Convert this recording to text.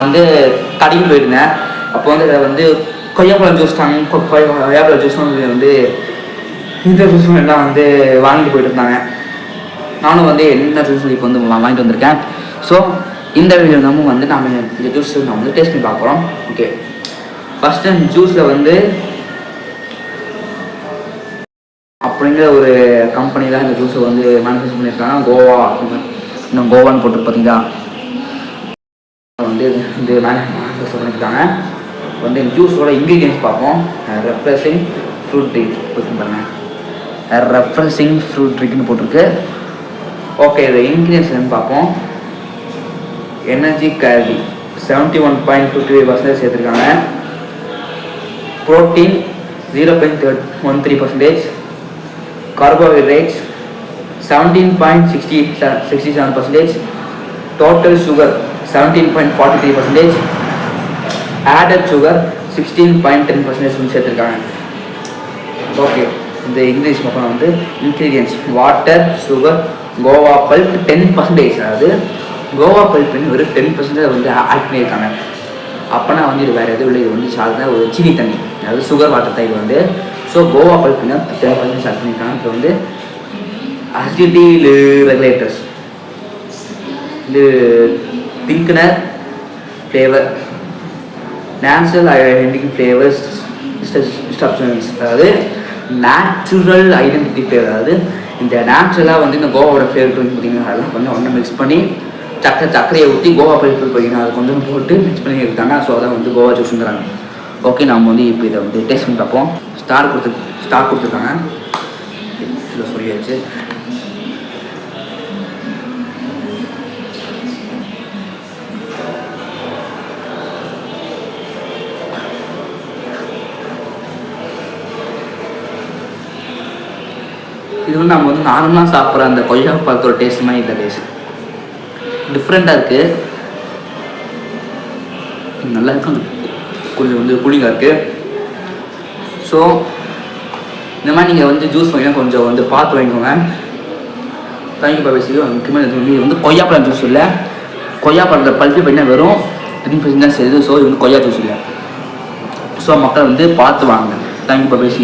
வந்து கடைக்கு போயிருந்தேன். அப்போ வந்து கொய்யாப்பழம் ஜூஸ் தாங்க, கொய்யாப்பழம் ஜூஸ் வந்து இந்த ஜூஸ் எல்லாம் வந்து வாங்கிட்டு போயிட்டு இருந்தாங்க. நானும் வந்து என்ன ஜூஸ் இப்போ வந்து வாங்கிட்டு வந்திருக்கேன். ஸோ இந்த வீடியோ வந்து நம்ம இந்த ஜூஸ் நம்ம வந்து டேஸ்ட் பண்ணி பார்க்குறோம். ஓகே, ஃபஸ்ட்டு ஜூஸில் வந்து அப்படிங்கிற ஒரு கம்பெனி தான் இந்த ஜூஸை வந்து மேனுஃபேக்சர் பண்ணியிருக்காங்க. கோவா, இன்னும் கோவான்னு போட்டு பார்த்தீங்களா வந்து இது மேனுஃபேக்சர் பண்ணியிருக்காங்க. வந்து ஜூஸோட இன்க்ரீடியன்ஸ் பார்ப்போம். ரெஃப்ரெஷிங் ஃப்ரூட் ட்ரிங்க் பாருங்க, ரெஃப்ரெஷிங் ஃப்ரூட் ட்ரிங்க்னு போட்டிருக்கு. ஓகே, இது இன்க்ரீடியன்ஸ் என்னன்னு பார்ப்போம். எனர்ஜி கேலரி 71.55% சேர்த்துருக்காங்க. Protein 0.13%. Carbohydrates 17.67%. Total sugar 17.43%. Added sugar 16.10% சேர்த்துருக்காங்க. ஓகே, இந்த இங்கிலீஷ் பக்கம் வந்து ingredients water, sugar, guava pulp 10%. அதாவது கோவா பல்ப்னு ஒரு 10% வந்து ஆட் பண்ணியிருக்காங்க. அப்போனா வந்து இது வேறு எதுவும் இல்லை, இது வந்து சாதாரண ஒரு சீனி தண்ணி, அதாவது சுகர் வாட்டர் தான் இது வந்து. ஸோ கோவா பல்ப்னா 10% ஆட் பண்ணியிருக்காங்க. இப்போ வந்து அசிடிட்டி ரெகுலேட்டர்ஸ், இது thickener flavour, natural identity flavours instructions, அதாவது நேச்சுரல் ஐடென்டிட்டி ஃப்ளேவர், அதாவது இந்த நேச்சுரலாக வந்து இந்த கோவாவோட ஃப்ளேவர் பார்த்தீங்கன்னா அதெல்லாம் கொஞ்சம் ஒன்று மிக்ஸ் பண்ணி சர்க்கரையை ஊற்றி கோவா பல்ப்பு பார்த்தீங்கன்னா அதை கொஞ்சம் போட்டு மிக்ஸ் பண்ணி இருக்காங்க. ஸோ அதான் வந்து கோவா ஜூஸுங்கிறாங்க. ஓகே, நம்ம வந்து இப்போ இதை வந்து டேஸ்ட் பண்ணி பார்ப்போம். ஸ்டார் கொடுத்துருக்காங்க. இதில் சொல்லியாச்சு. இது வந்து நம்ம வந்து நார்மலாக சாப்பிட்ற அந்த கொய்யா பழத்தோட டேஸ்ட் மாதிரி இல்லை, டேஸ்ட் டிஃப்ரெண்ட்டாக இருக்குது. நல்லா இருக்கும், கொஞ்சம் வந்து கூலிங்காக இருக்குது. ஸோ இந்த மாதிரி நீங்கள் வந்து ஜூஸ் வாங்கினா கொஞ்சம் வந்து பார்த்து வாங்கிக்கோங்க. Thank you bye. முக்கியமாக இது வந்து கொய்யாப்பழம் ஜூஸ் இல்லை, கொய்யாப்பழத்தை பல்பி பார்த்தீங்கன்னா வெறும் 10% தான் செய்யுது. ஸோ இது வந்து கொய்யா ஜூஸ் இல்லை. ஸோ மக்கள் வந்து பார்த்து வாங்க. Thank you bye.